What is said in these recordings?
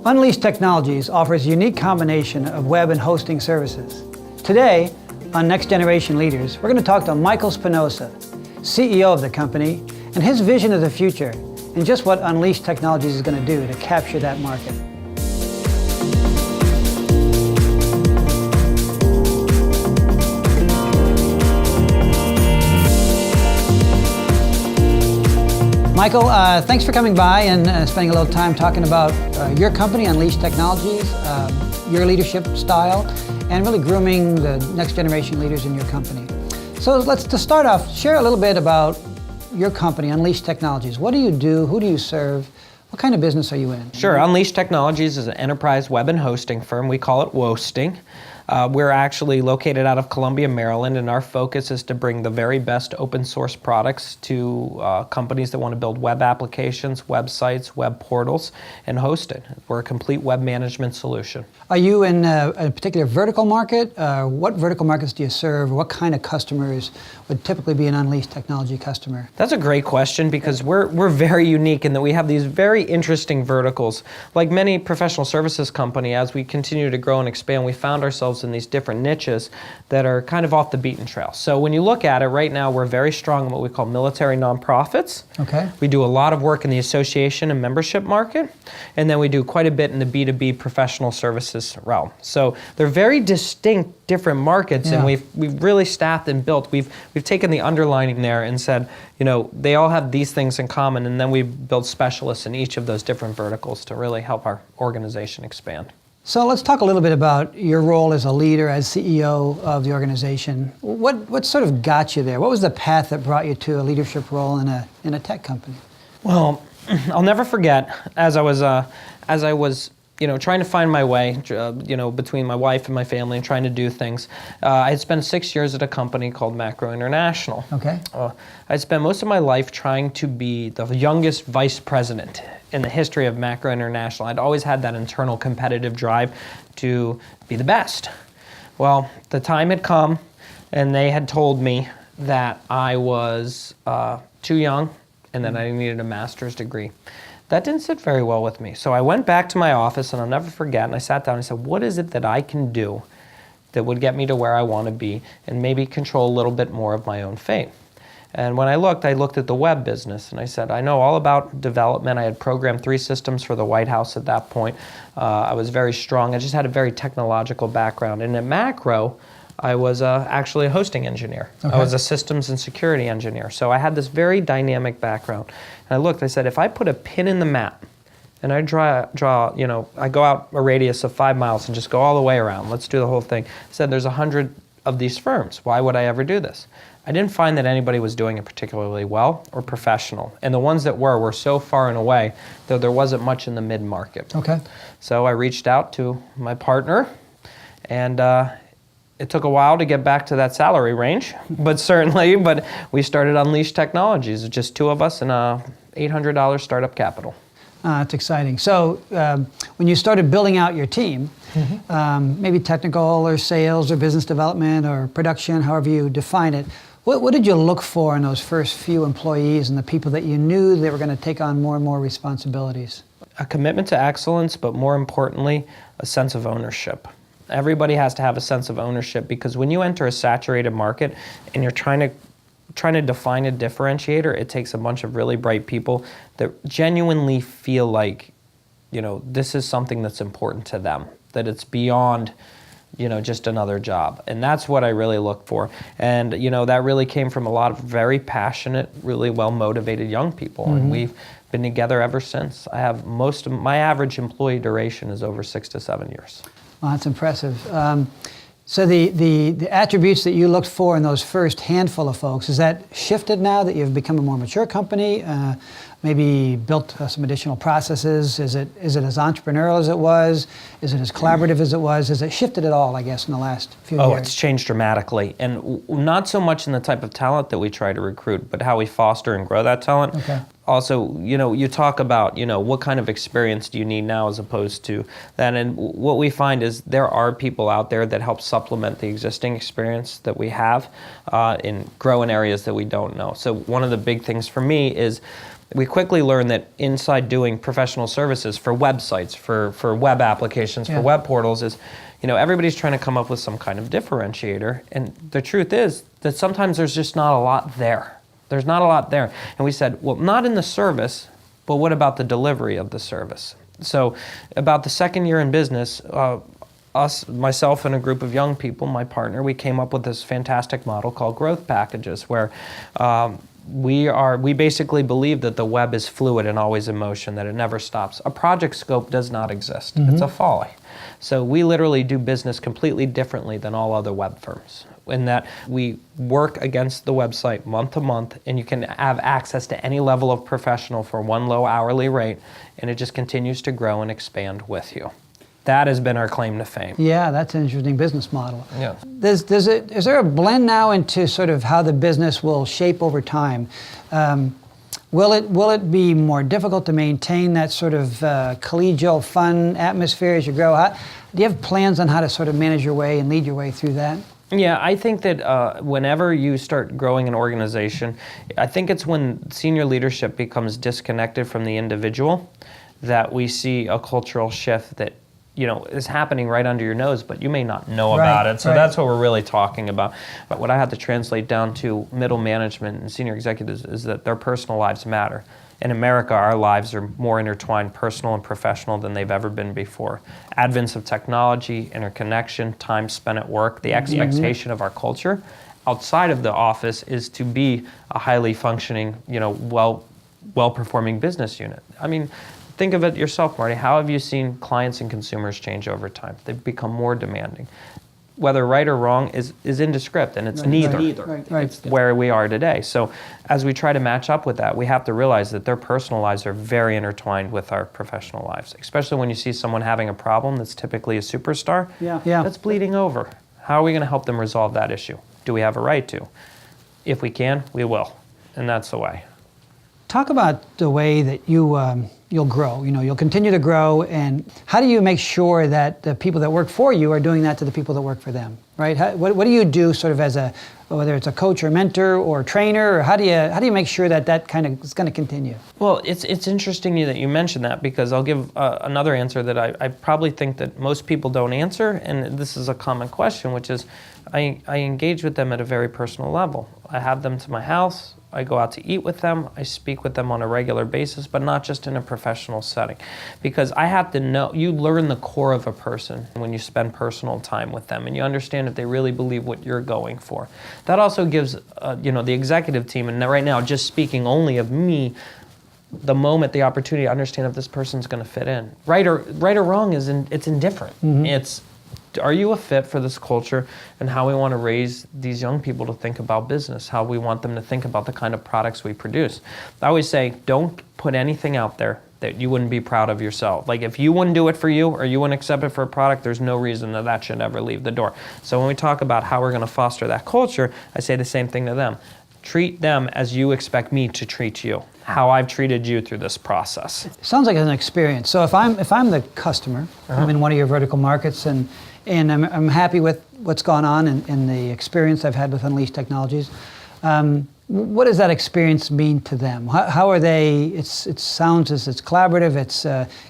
Unleashed Technologies offers a unique combination of web and hosting services. Today, on Next Generation Leaders, we're going to talk to Michael Spinosa, CEO of the company, and his vision of the future, and just what Unleashed Technologies is going to do to capture that market. Michael, thanks for coming by and spending a little time talking about your company, Unleashed Technologies, your leadership style, and really grooming the next generation leaders in your company. So to start off, share a little bit about your company, Unleashed Technologies. What do you do? Who do you serve? What kind of business are you in? Sure. Unleashed Technologies is an enterprise web and hosting firm. We call it WOSting. We're actually located out of Columbia, Maryland, and our focus is to bring the very best open source products to companies that want to build web applications, websites, web portals, and host it. We're a complete web management solution. Are you in a particular vertical market? What vertical markets do you serve? What kind of customers would typically be an Unleashed Technology customer? That's a great question because we're very unique in that we have these very interesting verticals. Like many professional services company, as we continue to grow and expand, we found ourselves in these different niches that are kind of off the beaten trail. So when you look at it right now, we're very strong in what we call military nonprofits. Okay. We do a lot of work in the association and membership market, and then we do quite a bit in the B2B professional services realm. So they're very distinct, different markets, and we've really staffed and built. We've taken the underlining there and said, you know, they all have these things in common, and then we've built specialists in each of those different verticals to really help our organization expand. So let's talk a little bit about your role as a leader, as CEO of the organization. What sort of got you there? What was the path that brought you to a leadership role in a tech company? Well, I'll never forget as I was trying to find my way, between my wife and my family and trying to do things. I had spent 6 years at a company called Macro International. Okay. I spent most of my life trying to be the youngest vice president in the history of Macro International. I'd always had that internal competitive drive to be the best. Well, the time had come, and they had told me that I was too young and that I needed a master's degree. That didn't sit very well with me. So I went back to my office, and I'll never forget, and I sat down and I said, what is it that I can do that would get me to where I want to be and maybe control a little bit more of my own fate? And when I looked at the web business, and I said, I know all about development. I had programmed 3 systems for the White House at that point. I was very strong. I just had a very technological background. And at Macro, I was actually a hosting engineer. Okay. I was a systems and security engineer. So I had this very dynamic background. And I said, if I put a pin in the map, and I I go out a radius of 5 miles and just go all the way around, let's do the whole thing. I said, there's 100 of these firms. Why would I ever do this? I didn't find that anybody was doing it particularly well or professional. And the ones that were so far and away that there wasn't much in the mid-market. Okay. So I reached out to my partner, and it took a while to get back to that salary range, but we started Unleashed Technologies, just 2 of us and $800 startup capital. That's exciting. So when you started building out your team, maybe technical or sales or business development or production, however you define it, what did you look for in those first few employees and the people that you knew they were going to take on more and more responsibilities? A commitment to excellence, but more importantly, a sense of ownership. Everybody has to have a sense of ownership, because when you enter a saturated market and you're trying to define a differentiator, it takes a bunch of really bright people that genuinely feel like, this is something that's important to them, that it's beyond, just another job. And that's what I really look for. And, that really came from a lot of very passionate, really well-motivated young people. Mm-hmm. And we've been together ever since. I have my average employee duration is over 6 to 7 years. Well, that's impressive. So the attributes that you looked for in those first handful of folks, is that shifted now that you've become a more mature company? Maybe built some additional processes? Is it as entrepreneurial as it was? Is it as collaborative as it was? Has it shifted at all, I guess, in the last few years? Oh, it's changed dramatically. And not so much in the type of talent that we try to recruit, but how we foster and grow that talent. Okay. Also, you talk about, what kind of experience do you need now as opposed to that. And what we find is there are people out there that help supplement the existing experience that we have and grow in areas that we don't know. So one of the big things for me is We quickly learned that inside doing professional services for websites, for web applications, for web portals is, everybody's trying to come up with some kind of differentiator. And the truth is that sometimes there's just not a lot there. There's not a lot there. And we said, well, not in the service, but what about the delivery of the service? So about the second year in business, myself and a group of young people, my partner, we came up with this fantastic model called growth packages, where we basically believe that the web is fluid and always in motion, that it never stops. A project scope does not exist. It's a folly. So we literally do business completely differently than all other web firms, in that we work against the website month to month, and you can have access to any level of professional for one low hourly rate, and it just continues to grow and expand with you. That has been our claim to fame. Yeah, that's an interesting business model. Yeah. Is there a blend now into sort of how the business will shape over time? Will it be more difficult to maintain that sort of collegial, fun atmosphere as you grow? Do you have plans on how to sort of manage your way and lead your way through that? Yeah, I think that whenever you start growing an organization, I think it's when senior leadership becomes disconnected from the individual that we see a cultural shift that is happening right under your nose, but you may not know about it. So that's what we're really talking about. But what I have to translate down to middle management and senior executives is that their personal lives matter. In America, our lives are more intertwined, personal and professional, than they've ever been before. Advents of technology, interconnection, time spent at work, the expectation of our culture outside of the office is to be a highly functioning, well-performing business unit. I mean, think of it yourself, Marty. How have you seen clients and consumers change over time? They've become more demanding. Whether right or wrong is indescript, and it's neither. It's where we are today. So as we try to match up with that, we have to realize that their personal lives are very intertwined with our professional lives, especially when you see someone having a problem that's typically a superstar that's bleeding over. How are we going to help them resolve that issue? Do we have a right to? If we can, we will, and that's the way. Talk about the way that you'll grow. You'll continue to grow, and how do you make sure that the people that work for you are doing that to the people that work for them, right? What do you do sort of as whether it's a coach or mentor or trainer, or how do you make sure that kind of is going to continue? Well, it's interesting that you mentioned that, because I'll give another answer that I probably think that most people don't answer, and this is a common question, which is I engage with them at a very personal level. I have them to my house. I go out to eat with them. I speak with them on a regular basis, but not just in a professional setting. Because I have to know, you learn the core of a person when you spend personal time with them, and you understand if they really believe what you're going for. That also gives, the executive team, and right now just speaking only of me, the opportunity to understand if this person's going to fit in. Right or wrong it's indifferent. It's, are you a fit for this culture and how we want to raise these young people to think about business, how we want them to think about the kind of products we produce? I always say, don't put anything out there that you wouldn't be proud of yourself. Like, if you wouldn't do it for you or you wouldn't accept it for a product, there's no reason that should ever leave the door. So when we talk about how we're going to foster that culture, I say the same thing to them. Treat them as you expect me to treat you, how I've treated you through this process. Sounds like an experience. So if I'm the customer, I'm in one of your vertical markets, and I'm happy with what's gone on and the experience I've had with Unleashed Technologies. What does that experience mean to them? How are they? It sounds as it's collaborative, it's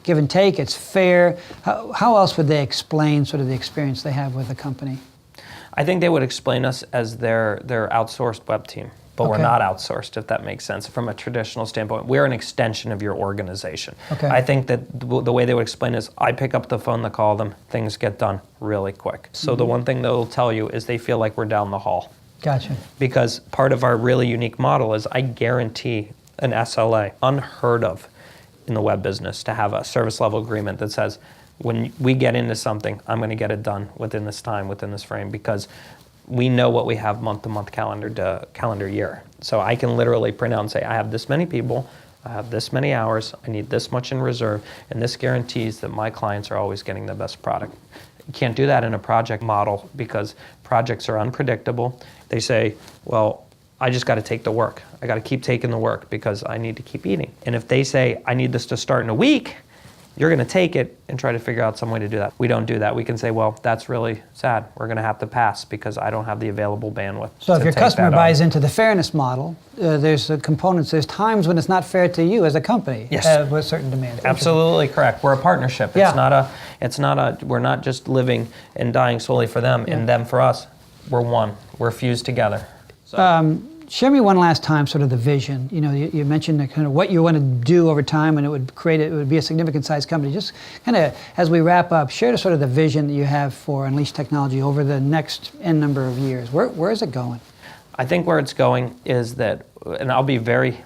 give and take, it's fair. How else would they explain sort of the experience they have with the company? I think they would explain us as their outsourced web team. But we're not outsourced, if that makes sense. From a traditional standpoint, we're an extension of your organization. I think that the way they would explain is, I pick up the phone to call them, things get done really quick. So the one thing they'll tell you is they feel like we're down the hall. Gotcha. Because part of our really unique model is I guarantee an SLA, unheard of in the web business, to have a service level agreement that says, when we get into something, I'm going to get it done within this time, within this frame, because we know what we have month to month, calendar to calendar year. So I can literally print out and say, I have this many people, I have this many hours, I need this much in reserve, and this guarantees that my clients are always getting the best product. You can't do that in a project model, because projects are unpredictable. They say, well, I just got to take the work. I got to keep taking the work because I need to keep eating. And if they say, I need this to start in a week, You're going to take it and try to figure out some way to do that. We don't do that. We can say, well, that's really sad. We're going to have to pass because I don't have the available bandwidth. So if your customer buys into the fairness model, there's components, there's times when it's not fair to you as a company. Yes. With certain demands. Absolutely correct. We're a partnership. Yeah. We're not just living and dying solely for them and them for us. We're one. We're fused together. So. Share me one last time sort of the vision. You know, you mentioned the kind of what you want to do over time, and it would be a significant sized company. Just kind of as we wrap up, share sort of the vision that you have for Unleashed Technology over the next N number of years. Where is it going? I think where it's going is that, and I'll be very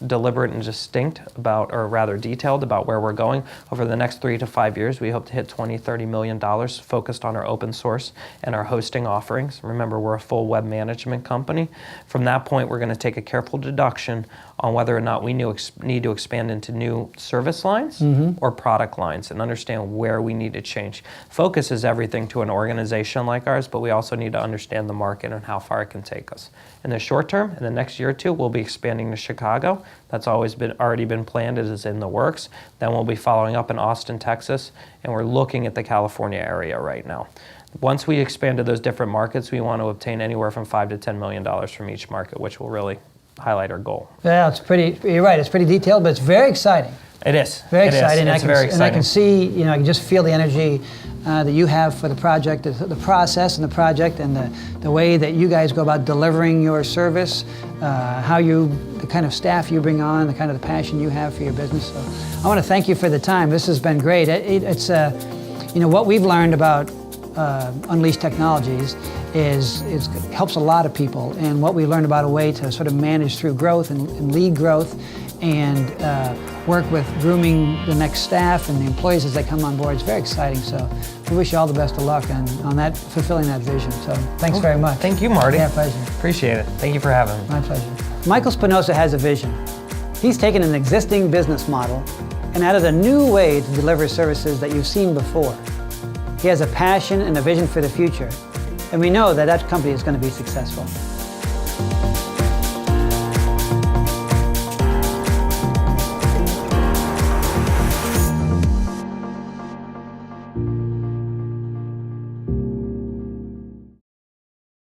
deliberate and distinct about, or rather detailed about where we're going. Over the next 3 to 5 years, we hope to hit $20-30 million focused on our open source and our hosting offerings. Remember, we're a full web management company. From that point, we're going to take a careful deduction on whether or not we need to expand into new service lines or product lines and understand where we need to change. Focus is everything to an organization like ours, but we also need to understand the market and how far it can take us. In the short term, in the next year or two, we'll be expanding to Chicago. That's already been planned. It is in the works. Then we'll be following up in Austin, Texas, and we're looking at the California area right now. Once we expand to those different markets, we want to obtain anywhere from $5 to $10 million from each market, which will really highlight our goal. Yeah, you're right, it's pretty detailed, but it's very exciting. It is. Very exciting. It's very exciting. And I can see, I can just feel the energy that you have for the project, the process and the project, and the way that you guys go about delivering your service, the kind of staff you bring on, the kind of the passion you have for your business. So I want to thank you for the time. This has been great. It's what we've learned about Unleashed Technologies is helps a lot of people, and what we learned about a way to sort of manage through growth and lead growth and work with grooming the next staff and the employees as they come on board. It's very exciting. So we wish you all the best of luck on that, fulfilling that vision. So thanks very much. Thank you, Marty. Yeah, pleasure. Appreciate it. Thank you for having me. My pleasure. Michael Spinosa has a vision. He's taken an existing business model and added a new way to deliver services that you've seen before. He has a passion and a vision for the future, and we know that company is going to be successful.